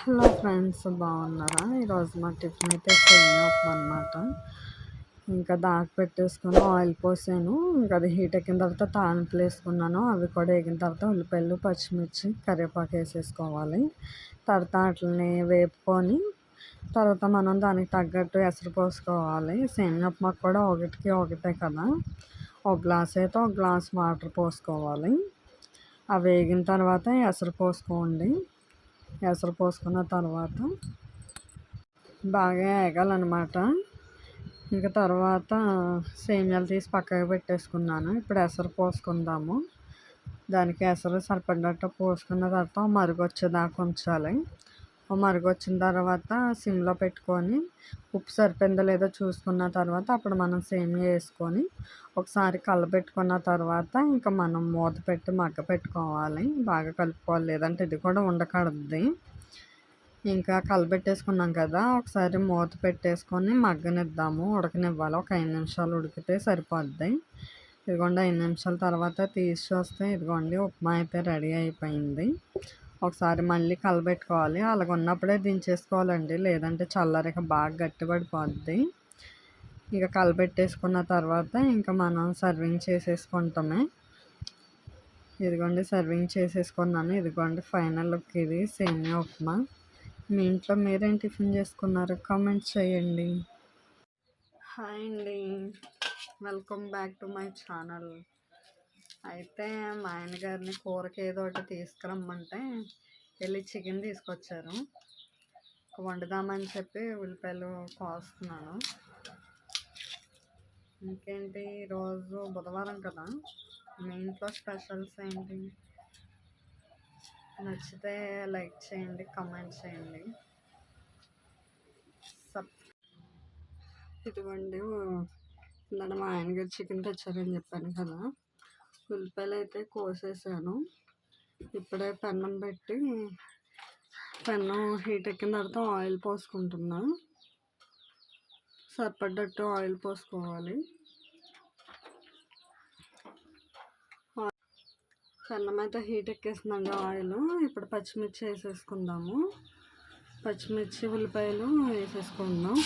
Hello friends, బాగున్నారా? ఈరోజు మా టిఫిన్ అయితే సేమియా ఉప్మా అనమాట. ఇంకా దాకా పెట్టేసుకొని ఆయిల్ పోసాను. ఇంకా అది హీట్ ఎక్కిన తర్వాత తాలింపులు వేసుకున్నాను. అవి కూడా వేగిన తర్వాత ఉల్లిపాయలు, పచ్చిమిర్చి, కరివేపాకు వేసేసుకోవాలి. తర్వాత వాటిని వేపుకొని తర్వాత మనం దానికి తగ్గట్టు ఎసరు పోసుకోవాలి. సేమియా ఉప్మాకు కూడా ఒకటికి ఒకటే కదా, ఒక గ్లాస్ అయితే ఒక గ్లాస్ వాటర్ పోసుకోవాలి. అవి వేగిన తర్వాత ఎసరు పోసుకోండి. ఎసరు పోసుకున్న తర్వాత బాగా వేగాలన్నమాట. ఇంకా తర్వాత సేమియాలు తీసి పక్కకు పెట్టేసుకున్నాను. ఇప్పుడు ఎసరు పోసుకుందాము. దానికి ఎసరు సరిపడినట్టు పోసుకున్న తర్వాత మరుగు వచ్చేదాకా ఉంచాలి. మరుగు వచ్చిన తర్వాత సిమ్లో పెట్టుకొని ఉప్పు సరిపోయిందో లేదో చూసుకున్న తర్వాత అప్పుడు మనం సేమియా వేసుకొని ఒకసారి కలపెట్టుకున్న తర్వాత ఇంకా మనం మూత పెట్టి మగ్గ పెట్టుకోవాలి. బాగా కలుపుకోవాలి, లేదంటే ఇది కూడా ఉండకూడదు. ఇంకా కలపెట్టేసుకున్నాం కదా, ఒకసారి మూత పెట్టేసుకొని మగ్గనిద్దాము, ఉడకనివ్వాలి. ఒక 5 నిమిషాలు ఉడికితే సరిపోద్ది. ఇదిగోండి 5 నిమిషాల తర్వాత తీసి చూస్తే ఇదిగోండి ఉప్మా అయితే రెడీ అయిపోయింది. ఒకసారి మళ్ళీ కలబెట్టుకోవాలి. అలాగ ఉన్నప్పుడే దించేసుకోవాలండి, లేదంటే చల్లరిక బాగా గట్టిపడిపోద్ది. ఇక కలబెట్టేసుకున్న తర్వాత ఇంకా మనం సర్వింగ్ చేసేసుకుంటామే. ఇదిగోండి సర్వింగ్ చేసేసుకున్నాను. ఇదిగోండి ఫైనల్ లుక్ ఇది సేమియా ఉప్మా. మీ ఇంట్లో మీరేం టిఫిన్ చేసుకున్నారు? కామెంట్ చేయండి. హాయ్ అండి, welcome back to my channel. అయితే మా ఆయన గారిని కూరకి ఏదో ఒకటి తీసుకురమ్మంటే వెళ్ళి చికెన్ తీసుకొచ్చారు. వండుదామని చెప్పి ఉల్లిపాయలు కోస్తున్నాను. ఇంకేంటి, ఈరోజు బుధవారం కదా, మీ ఇంట్లో స్పెషల్స్ ఏంటి? నచ్చితే లైక్ చేయండి, కామెంట్ చేయండి. ఇదిగోండి మా ఆయన గారు చికెన్ తెచ్చారని చెప్పాను కదా, ఉల్లిపాయలు అయితే కోసేసాను. ఇప్పుడే పెన్నం పెట్టి పెన్నం హీట్ ఎక్కిన తర్వాత ఆయిల్ పోసుకుంటున్నా. సరిపడ్డట్టు ఆయిల్ పోసుకోవాలి. పెన్నం అయితే హీట్ ఎక్కేసిందండి ఆయిల్. ఇప్పుడు పచ్చిమిర్చి వేసేసుకుందాము. పచ్చిమిర్చి, ఉల్లిపాయలు వేసేసుకుందాం.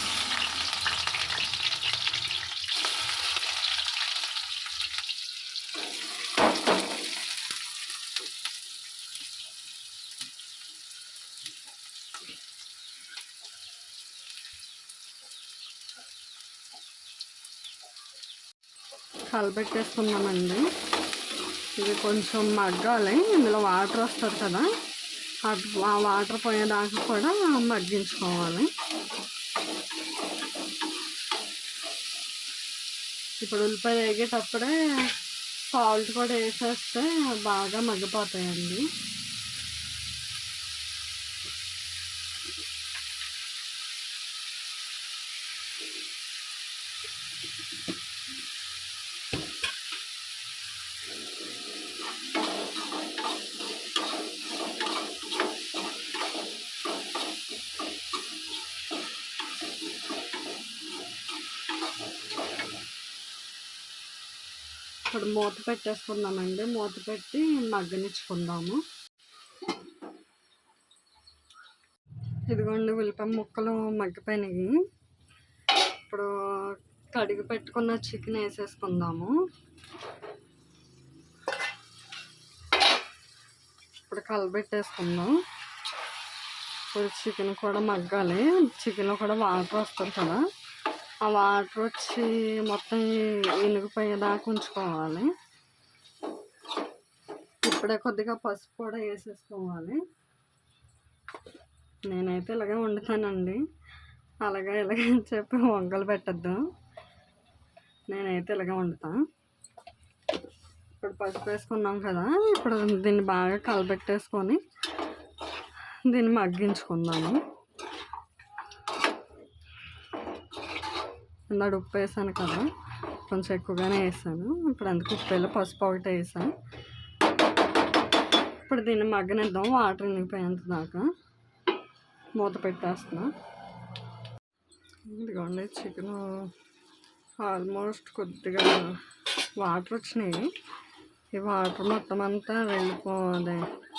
కలపెట్టేసుకున్నామండి. ఇది కొంచెం మగ్గాలి. ఇందులో వాటర్ వస్తుంది కదా, ఆ వాటర్ పోయేదాకా కూడా మగ్గించుకోవాలి. ఇప్పుడు ఉల్లిపాయ వేగేటప్పుడే సాల్ట్ కూడా వేసేస్తే బాగా మగ్గిపోతాయండి. ఇప్పుడు మూత పెట్టేసుకుందామండి. మూత పెట్టి మగ్గనిచ్చుకుందాము. ఇదిగోండి ఉల్లిపాయ ముక్కలు మగ్గిపోయినాయి. ఇప్పుడు కడిగి పెట్టుకున్న చికెన్ వేసేసుకుందాము. ఇప్పుడు కలబెట్టేసుకుందాం. ఇప్పుడు చికెన్ కూడా మగ్గాలి. చికెన్లో కూడా వాటర్ వస్తుంది కదా, ఆ వాటర్ వచ్చి మొత్తం ఇనిగిపోయేదాకా ఉంచుకోవాలి. ఇప్పుడే కొద్దిగా పసుపు కూడా వేసేసుకోవాలి. నేనైతే ఇలాగే వండుతానండి, అలాగే ఇలాగే చెప్పి వంకలు పెట్టద్దు. నేనైతే ఇలాగే వండుతాను. ఇప్పుడు పసుపు వేసుకున్నాం కదా, ఇప్పుడు దీన్ని బాగా కలబెట్టేసుకొని దీన్ని మగ్గించుకుందాము. ఇందాక ఉప్పు వేసాను కదా, కొంచెం ఎక్కువగానే వేసాను. ఇప్పుడు అందుకు ఉప్పు వేసి పసుపు ఒకటి వేసాను. ఇప్పుడు దీన్ని మగ్గనిద్దాం వాటర్ ఇనిగిపోయేంత దాకా. మూత పెట్టేస్తున్నా. ఇదిగోండి చికెన్ ఆల్మోస్ట్ కొద్దిగా వాటర్ వచ్చినాయి. ఈ వాటర్ మొత్తం అంతా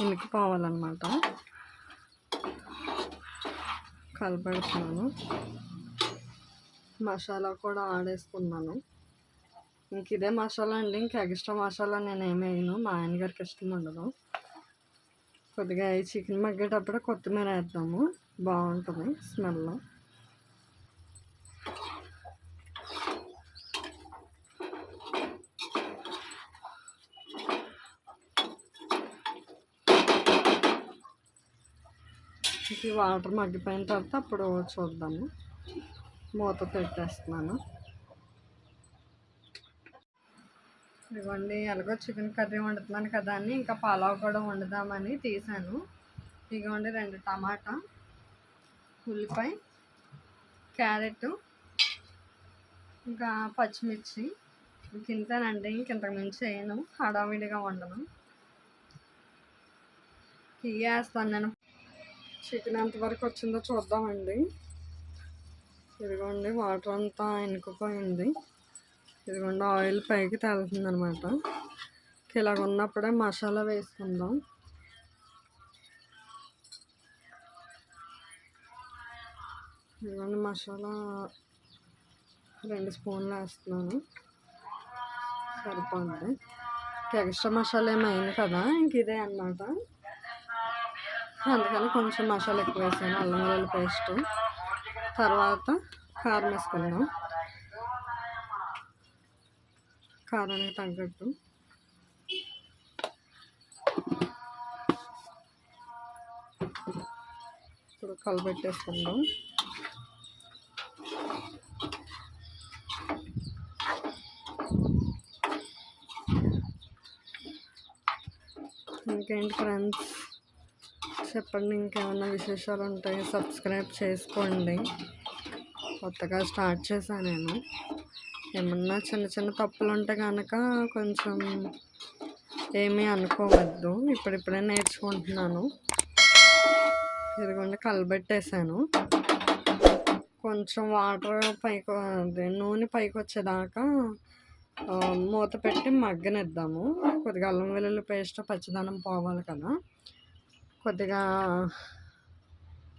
ఇనికిపోవాలన్నమాట. కలిపెడుతున్నాను. మసాలా కూడా ఆడేసుకున్నాను. ఇంక ఇదే మసాలా అండి, ఇంక ఎక్స్ట్రా మసాలా నేను ఏమి వేయను, మా ఆయన గారికి ఇష్టం ఉండదు. కొద్దిగా ఈ చికెన్ మగ్గేటప్పుడు కొత్తిమీర వేద్దాము, బాగుంటుంది స్మెల్. ఈ వాటర్ మగ్గిపోయిన తర్వాత అప్పుడు చూద్దాము. మూత పెట్టేస్తున్నాను. ఇదిగోండి, ఎలాగో చికెన్ కర్రీ వండుతున్నాను కదా అని ఇంకా పలావ్ కూడా వండుదామని తీసాను. ఇదిగోండి 2 టమాటా, ఉల్లిపాయ, క్యారెట్, ఇంకా పచ్చిమిర్చి. ఇంతేనండి, ఇంతకు మించి వేయను, హడావిడిగా వండను. వేస్తాను నేను. చికెన్ ఎంతవరకు వచ్చిందో చూద్దామండి. ఇదిగోండి వాటర్ అంతా ఇనుకుపోయింది. ఇదిగోండి ఆయిల్ పైకి తేలుతుంది అనమాట. ఇలాగ ఉన్నప్పుడే మసాలా వేసుకుందాం. ఇదిగోండి మసాలా 2 స్పూన్లు వేస్తున్నాను, సరిపోద్ది. ఎక్స్ట్రా మసాలా ఏమైంది కదా, ఇంక ఇదే అన్నమాట. అందుకని కొంచెం మసాలా ఎక్కువ వేసాను, అల్లం వెల్లుల్లి పేస్ట్. తర్వాత కారం వేసుకుందాం, కారానికి తగ్గట్టు. ఇప్పుడు కలిపెట్టేసుకుందాం. ఇంకేంటి ఫ్రెండ్స్, చెప్పండి, ఇంకేమైనా విశేషాలు ఉంటాయి. సబ్స్క్రైబ్ చేసుకోండి, కొత్తగా స్టార్ట్ చేశాను నేను. ఏమన్నా చిన్న చిన్న తప్పులు ఉంటే కనుక కొంచెం ఏమీ అనుకోవద్దు, ఇప్పుడిప్పుడే నేర్చుకుంటున్నాను. ఇదిగోండి కలబెట్టేసాను. కొంచెం వాటర్ పైకి, అదే నూనె పైకి వచ్చేదాకా మూత పెట్టి మగ్గనిద్దాము. కొద్దిగా అల్లం వెల్లుల్లి పేస్ట్ పచ్చిదనం పోవాలి కదా. కొద్దిగా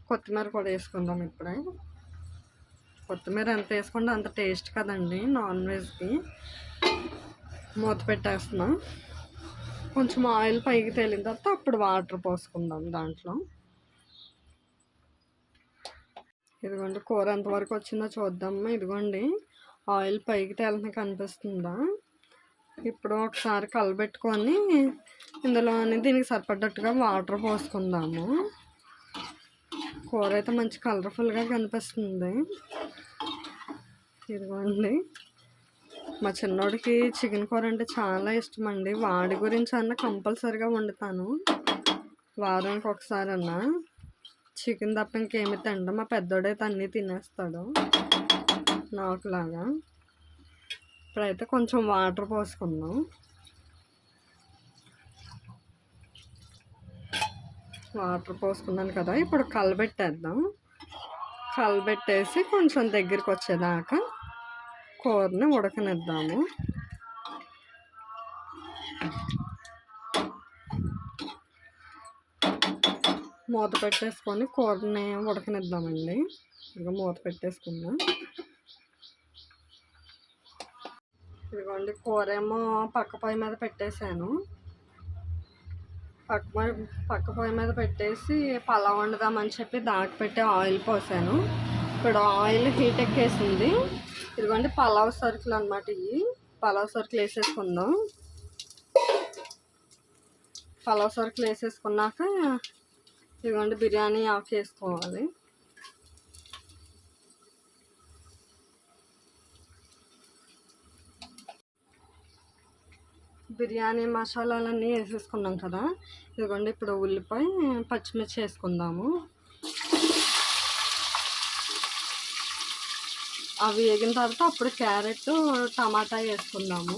కొత్తిమీర కూడా వేసుకుందాం ఇప్పుడే. కొత్తిమీర ఎంత వేసుకుంటే అంత టేస్ట్ కదండి నాన్ వెజ్కి. మూత పెట్టేస్తున్నా. కొంచెం ఆయిల్ పైకి తేలిన తర్వాత అప్పుడు వాటర్ పోసుకుందాం దాంట్లో. ఇదిగోండి కూర ఎంతవరకు వచ్చిందో చూద్దాము. ఇదిగోండి ఆయిల్ పైకి తేలిన కనిపిస్తుందా. ఇప్పుడు ఒకసారి కలబెట్టుకొని ఇందులోని దీనికి సరిపడ్డట్టుగా వాటర్ పోసుకుందాము. కూర అయితే మంచి కలర్ఫుల్గా కనిపిస్తుంది. ఇదిగోండి, మా చిన్నోడికి చికెన్ కూర అంటే చాలా ఇష్టం అండి. వాడి గురించి అన్న కంపల్సరీగా వండుతాను, వారానికి ఒకసారి అన్నా. చికెన్ తప్ప ఇంకేమి తినడం. మా పెద్దోడైతే అన్నీ తినేస్తాడు నాకులాగా. ఇప్పుడైతే కొంచెం వాటర్ పోసుకుందాం. వాటర్ పోసుకున్నాను కదా, ఇప్పుడు కలబెట్టేద్దాం. కలబెట్టేసి కొంచెం దగ్గరికి వచ్చేదాకా కూరని ఉడకనిద్దాము. మూత పెట్టేసుకొని కూరని ఉడకనిద్దామండి. ఇంకా మూత పెట్టేసుకుందాం. ఇదిగోండి కూర ఏమో పక్క పొయ్యి మీద పెట్టేశాను. పక్క పొయ్యి మీద పెట్టేసి పలావ్ వండుదామని చెప్పి దాకా పెట్టి ఆయిల్ పోసాను. ఇప్పుడు ఆయిల్ హీట్ ఎక్కేసింది. ఇదిగోండి పలావ్ సరుకులు అన్నమాట. ఇవి పలావ్ సరుకులు వేసేసుకుందాం. పలావ్ సరుకులు వేసేసుకున్నాక ఇదిగోండి బిర్యానీ ఆకు వేసుకోవాలి. బిర్యానీ మసాలాలన్నీ వేసేసుకున్నాం కదా. ఇదిగోండి ఇప్పుడు ఉల్లిపాయ పచ్చిమిర్చి వేసుకుందాము. అవి వేగిన తర్వాత అప్పుడు క్యారెట్ టమాటా వేసుకుందాము.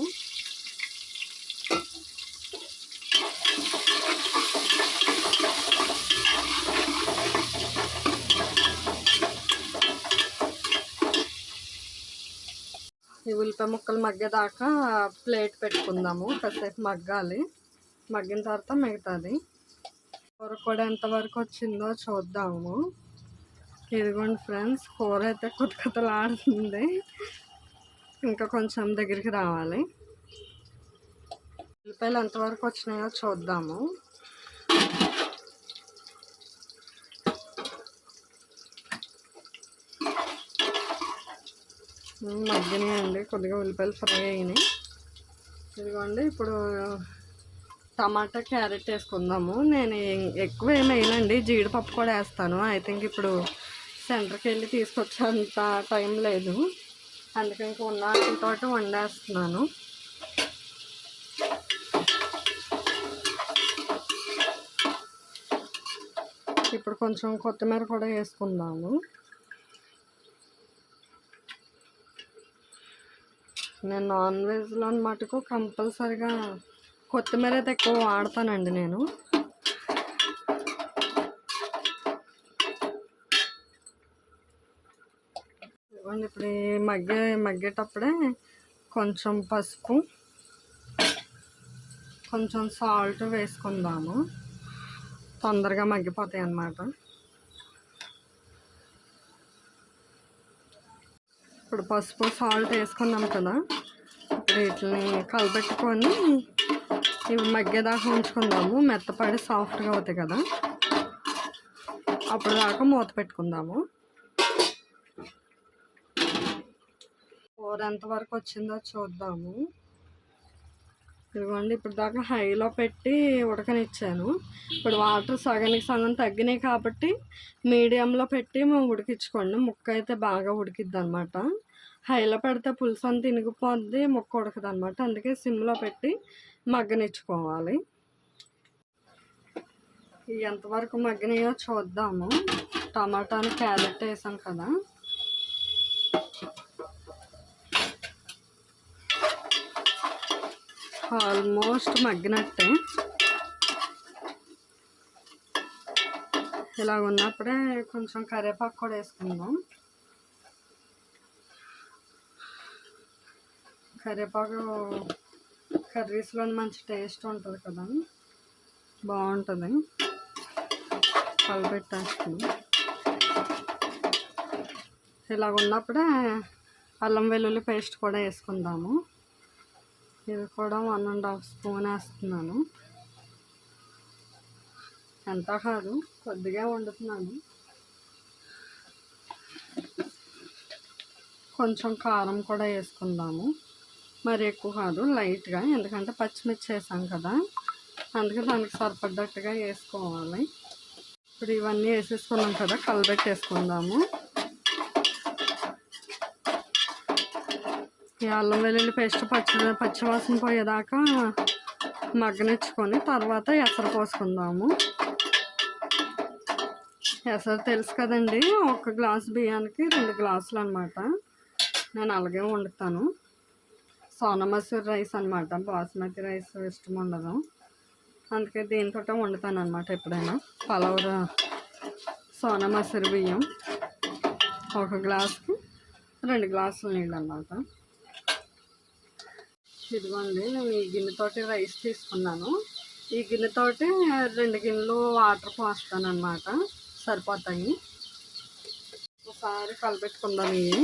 ఈ ఉల్లిపాయ ముక్కలు మగ్గేదాకా ప్లేట్ పెట్టుకుందాము, కాసేపు మగ్గాలి. మగ్గిన తర్వాత మిగతాది. కూర కూడా ఎంతవరకు వచ్చిందో చూద్దాము. ఇదిగోండి ఫ్రెండ్స్, కూర అయితే కొత్తలాడుతుంది. ఇంకా కొంచెం దగ్గరికి రావాలి. ఉల్లిపాయలు ఎంతవరకు వచ్చినాయో చూద్దాము. మగ్గినాయండి, కొద్దిగా ఉల్లిపాయలు ఫ్రై అయినాయి. ఇదిగోండి ఇప్పుడు టమాటా క్యారెట్ వేసుకుందాము. నేను ఎక్కువ ఏమి వేయనండి, జీడిపప్పు కూడా వేస్తాను. ఐ థింక్ ఇప్పుడు సెంటర్కి వెళ్ళి తీసుకొచ్చేంత టైం లేదు, అందుకని ఇంకా ఉన్న వాటితో వండేస్తున్నాను. ఇప్పుడు కొంచెం కొత్తిమీర కూడా వేసుకుందాము. నేను నాన్ వెజ్లో మటుకు కంపల్సరిగా కొత్తిమీర అయితే ఎక్కువ వాడతానండి నేను. ఇప్పుడు మగ్గేటప్పుడే కొంచెం పసుపు, కొంచెం సాల్ట్ వేసుకుందాము, తొందరగా మగ్గిపోతాయి అన్నమాట. ఇప్పుడు పసుపు సాల్ట్ వేసుకున్నాం కదా, ఇప్పుడు వీటిని కలబెట్టుకొని ఇవి మగ్గేదాకా ఉంచుకుందాము. మెత్తపడి సాఫ్ట్గా అవుతాయి కదా, అప్పుడు దాకా మూత పెట్టుకుందాము. కూర ఎంతవరకు వచ్చిందో చూద్దాము. ఇదిగోండి ఇప్పుడు దాకా హైలో పెట్టి ఉడకనిచ్చాను. ఇప్పుడు వాటర్ సగానికి సగం తగ్గినాయి కాబట్టి మీడియంలో పెట్టి ఉడికించుకోండి. ముక్క అయితే బాగా ఉడికిద్ది అనమాట. హైలో పెడితే పులుసు అంతా ఇనిగిపోద్ది, ముక్క ఉడకదు అనమాట. అందుకే సిమ్లో పెట్టి మగ్గనిచ్చుకోవాలి. ఎంతవరకు మగ్గినాయో చూద్దాము. టమాటాని క్యారెట్ వేసాం కదా, ఆల్మోస్ట్ మగ్గినట్టే. ఇలా ఉన్నప్పుడే కొంచెం కరివేపాకు కూడా వేసుకుందాం. కరివేపాకు కర్రీస్లో మంచి టేస్ట్ ఉంటుంది కదా, బాగుంటుంది. కలిపెట్టేస్తుంది. ఇలా ఉన్నప్పుడే అల్లం వెల్లుల్లి పేస్ట్ కూడా వేసుకుందాము. ఇది కూడా 1.5 స్పూన్ వేస్తున్నాను. ఎంత కాదు, కొద్దిగా వండుతున్నాను. కొంచెం కారం కూడా వేసుకుందాము, మరి ఎక్కువ కాదు, లైట్గా. ఎందుకంటే పచ్చిమిర్చి వేసాం కదా, అందుకే దానికి సరిపడ్డట్టుగా వేసుకోవాలి. ఇప్పుడు ఇవన్నీ వేసేసుకున్నాం కదా, కలబెట్టేసుకుందాము. ఈ అల్లం వెల్లుల్లి పేస్ట్ పచ్చివాసన పోయేదాకా మగ్గనిచ్చుకొని తర్వాత ఎసరు పోసుకుందాము. ఎసరు తెలుసు కదండి, 1 గ్లాస్ బియ్యానికి 2 గ్లాసులు అనమాట. నేను అలాగే వండుతాను. సోనా మసూరి రైస్ అనమాట, బాస్మతి రైస్ ఇష్టం ఉండదు, అందుకే దీంతో వండుతాను అనమాట. ఎప్పుడైనా పలావ్ సోనా మసూరి బియ్యం 1 గ్లాస్కి 2 గ్లాసులు నీళ్ళు అన్నమాట. ఇదిగోండి, నేను ఈ గిన్నెతోటి రైస్ తీసుకున్నాను. ఈ గిన్నెతోటి 2 గిన్నెలు వాటర్ పోస్తాను అన్నమాట, సరిపోతాయి. ఒకసారి కలపెట్టుకుందాం. ఇవి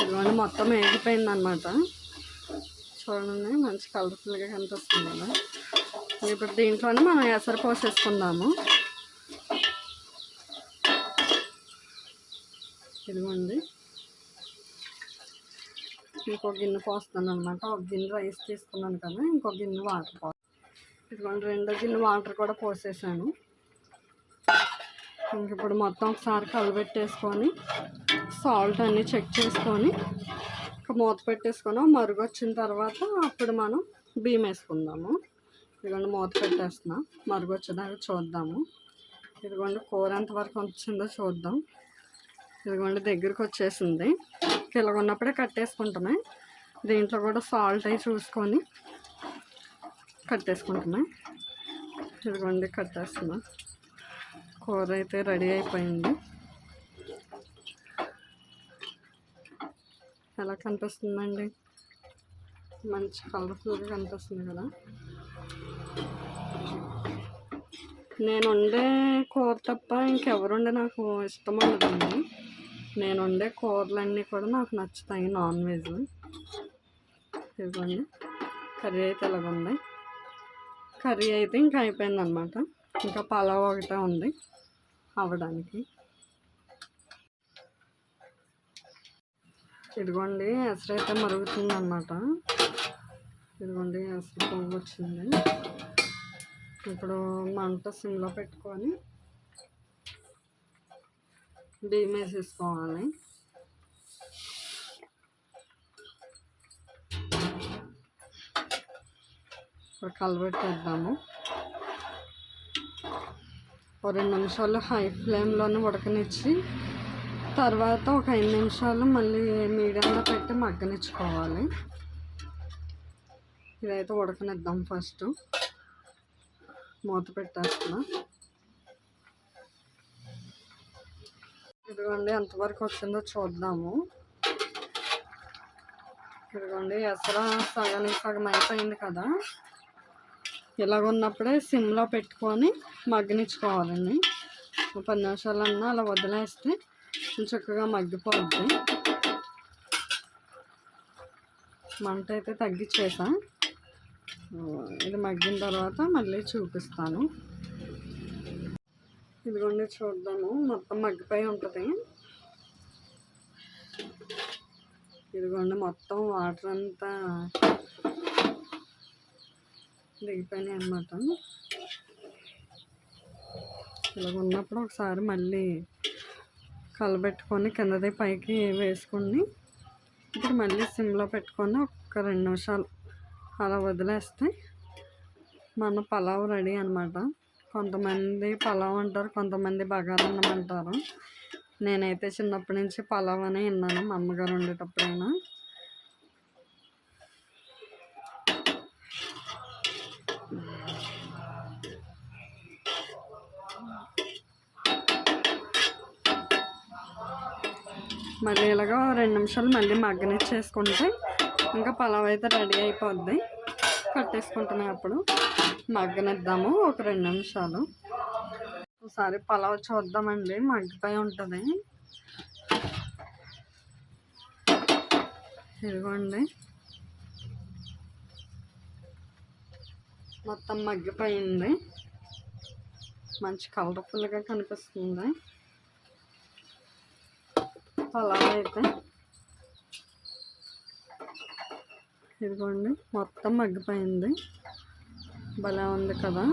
ఇదిగోండి మొత్తం వేగిపోయింది అన్నమాట. చూడండి, మంచి కలర్ఫుల్గా కనిపిస్తుంది కదా. ఇప్పుడు దీంట్లోనే మనం ఎసరు పోసేసుకుందాము. ఇదిగోండి, ఇంకో గిన్నె పోస్తాను అనమాట. 1 గిన్నె రైస్ తీసుకున్నాను కదా, ఇంకో గిన్నె వాటర్ ఇదిగోండి 2వ గిన్నె వాటర్ కూడా పోసేసాను. ఇంక ఇప్పుడు మొత్తం ఒకసారి కలబెట్టేసుకొని సాల్ట్ అన్నీ చెక్ చేసుకొని ఇంకా మూత పెట్టేసుకొని మరుగు వచ్చిన తర్వాత అప్పుడు మనం బియ్యం వేసుకుందాము. ఇదిగోండి మూత పెట్టేస్తున్నా, మరుగు వచ్చేదాకా చూద్దాము. ఇదిగోండి కూర ఎంతవరకు వచ్చిందో చూద్దాం. ఇదిగోండి దగ్గరికి వచ్చేసింది. ఇలాగ ఉన్నప్పుడే కట్టేసుకుంటున్నాయి. దీంట్లో కూడా సాల్ట్ అవి చూసుకొని కట్టేసుకుంటున్నాయి. ఇదిగోండి కట్టేస్తున్నా. కూర అయితే రెడీ అయిపోయింది. ఎలా కనిపిస్తుందండి? మంచి కలర్ఫుల్గా కనిపిస్తుంది కదా. నేను వండే కూర తప్ప ఇంకెవరుండే నాకు ఇష్టం ఉండదండి. నేను వండే కూరలన్నీ కూడా నాకు నచ్చుతాయి నాన్ వెజ్. ఇదిగోండి కర్రీ అయితే ఇలాగుంది. కర్రీ అయితే ఇంకా అయిపోయిందనమాట. ఇంకా పలావ్ ఒకటే ఉంది అవ్వడానికి. ఇదిగోండి ఎసరు అయితే మరుగుతుంది అన్నమాట. ఇదిగోండి ఎసరు పొంగు వచ్చింది. ఇప్పుడు మంట సిమ్లో పెట్టుకొని బియ్యం వేసేసుకోవాలి. ఇప్పుడు కలబెట్టేద్దాము. ఒక 2 నిమిషాలు హై ఫ్లేమ్లోనే ఉడకనిచ్చి తర్వాత ఒక 5 నిమిషాలు మళ్ళీ మీడియంలో పెట్టి మగ్గనిచ్చుకోవాలి. ఇదైతే ఉడకనిద్దాం. ఫస్ట్ మూత పెట్టేస్తున్నా. ఇదిగోండి ఎంతవరకు వచ్చిందో చూద్దాము. ఇదిగోండి ఎసరు సగానికి సగం అయిపోయింది కదా. ఇలాగున్నప్పుడే సిమ్లో పెట్టుకొని మగ్గనిచ్చుకోవాలండి. 10 నిమిషాలన్నా అలా వదిలేస్తే చక్కగా మగ్గిపోద్ది. మంట అయితే తగ్గించేసా. ఇది మగ్గిన తర్వాత మళ్ళీ చూపిస్తాను. ఇదిగోండి చూద్దాము. మొత్తం మగ్గిపోయి ఉంటుంది. ఇదిగోండి మొత్తం వాటర్ అంతా దిగిపోయినాయి అన్నమాట. ఇలాగ ఉన్నప్పుడు ఒకసారి మళ్ళీ కలబెట్టుకొని కిందది పైకి వేసుకొని ఇప్పుడు మళ్ళీ సిమ్లో పెట్టుకొని ఒక 2 నిమిషాలు అలా వదిలేస్తే మన పలావ్ రెడీ అనమాట. కొంతమంది పలావ్ అంటారు, కొంతమంది బగారన్నం అంటారు. నేనైతే చిన్నప్పటి నుంచి పలావ్ అనే విన్నాను మా అమ్మగారు వండేటప్పుడైనా. మళ్ళీ ఇలాగ 2 నిమిషాలు మళ్ళీ మగ్గనిచ్చేసుకుంటే ఇంకా పలావ్ అయితే రెడీ అయిపోద్ది. కట్టేసుకుంటున్నాయి. అప్పుడు మగ్గనిద్దాము ఒక 2 నిమిషాలు. ఒకసారి పలావ్ చూద్దామండి. మగ్గిపోయి ఉంటుంది. ఇదిగోండి మొత్తం మగ్గిపోయింది. మంచి కలర్ఫుల్గా కనిపిస్తుంది పలావ్ అయితే. ఇదిగోండి మొత్తం మగ్గిపోయింది. భలే ఉంది కదా.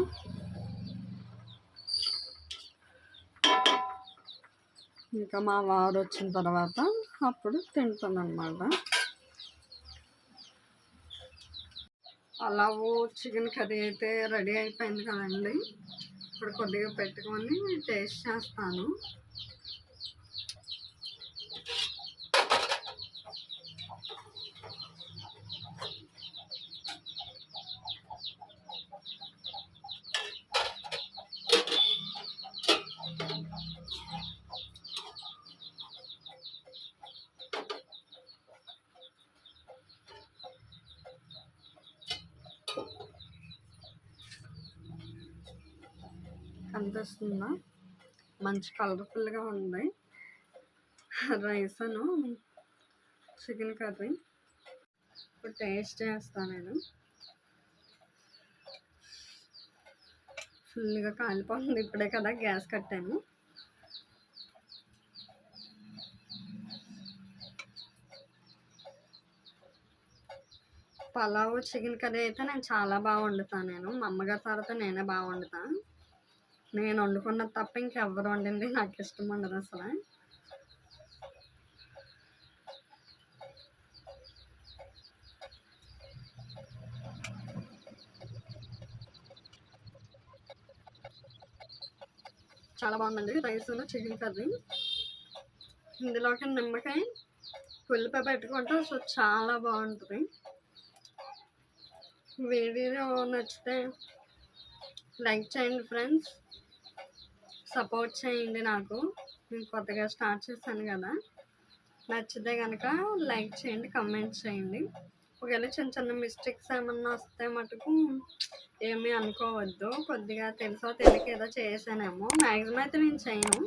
ఇంకా మా వారు వచ్చిన తర్వాత అప్పుడు తింటానన్నమాట. పలావ్ చికెన్ కర్రీ అయితే రెడీ అయిపోయింది కదండి. ఇప్పుడు కొద్దిగా పెట్టుకొని టేస్ట్ చేస్తాను. కనిపిస్తుందా? మంచి కలర్ఫుల్గా ఉంది రైస్ అను చికెన్ కర్రీ. ఇప్పుడు టేస్ట్ చేస్తాను. నేను ఫుల్గా కాలిపోతుంది. ఇప్పుడే కదా గ్యాస్ కట్టాను. పలావ్ చికెన్ కర్రీ అయితే నేను చాలా బాగా వండుతాను. మా అమ్మగారి తర్వాత నేనే బాగా వండుతాను. నేను వండుకున్నది తప్ప ఇంకెవ్వరు వండింది నాకు ఇష్టం ఉండదు అసలు. చాలా బాగుందండి రైస్ చికెన్ కర్రీ. ఇందులోకి నిమ్మకాయ ఉల్లిపాయ పెట్టుకుంటే అసలు చాలా బాగుంటుంది. వీడియో నచ్చితే లైక్ చేయండి ఫ్రెండ్స్. సపోర్ట్ చేయండి. నాకు నేను కొత్తగా స్టార్ట్ చేశాను కదా. నచ్చితే కనుక లైక్ చేయండి, కమెంట్ చేయండి. ఒకవేళ చిన్న చిన్న మిస్టేక్స్ ఏమన్నా వస్తే మటుకు ఏమీ అనుకోవద్దు. కొద్దిగా తెలుసో తెలియక ఏదో చేశానేమో. మ్యాక్సిమం అయితే నేను చేయను.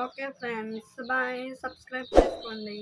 Okay friends, bye. సబ్స్క్రైబ్ చేసుకోండి.